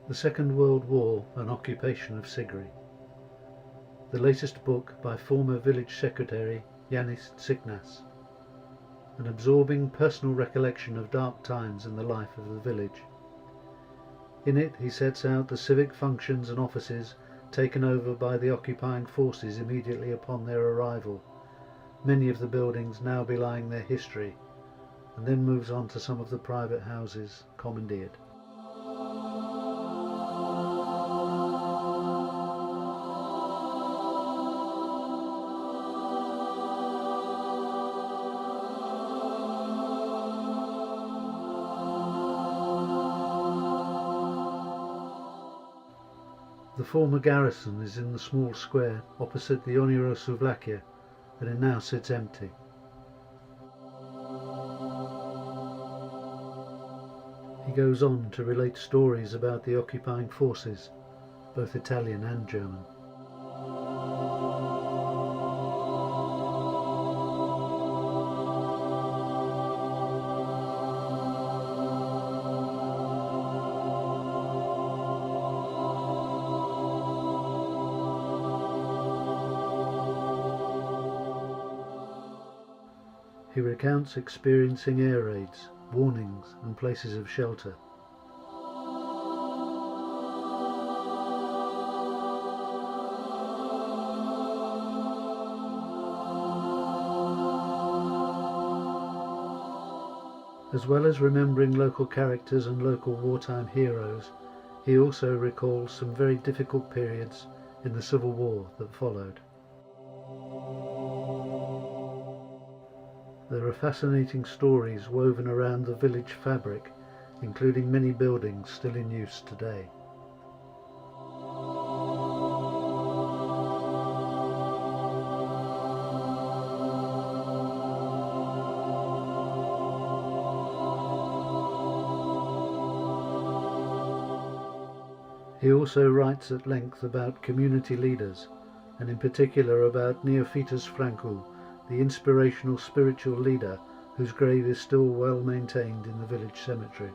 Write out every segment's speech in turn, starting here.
The Second World War, an Occupation of Sigri. The latest book by former village secretary Yiannis Tsiknas. An absorbing personal recollection of dark times in the life of the village. In it he sets out the civic functions and offices taken over by the occupying forces immediately upon their arrival, many of the buildings now belying their history, and then moves on to some of the private houses commandeered. The former garrison is in the small square opposite the Oneiro Souvlakia, and it now sits empty. He goes on to relate stories about the occupying forces, both Italian and German. He recounts experiencing air raids, warnings and places of shelter. As well as remembering local characters and local wartime heroes, he also recalls some very difficult periods in the Civil War that followed. There are fascinating stories woven around the village fabric, including many buildings still in use today. He also writes at length about community leaders, and in particular about Neophytus Frankl, the inspirational spiritual leader whose grave is still well maintained in the village cemetery.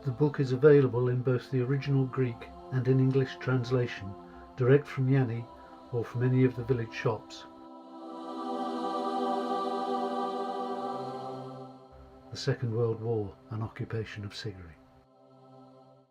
The book is available in both the original Greek and in English translation, direct from Yiannis or from any of the village shops. The Second World War, an Occupation of Sigri.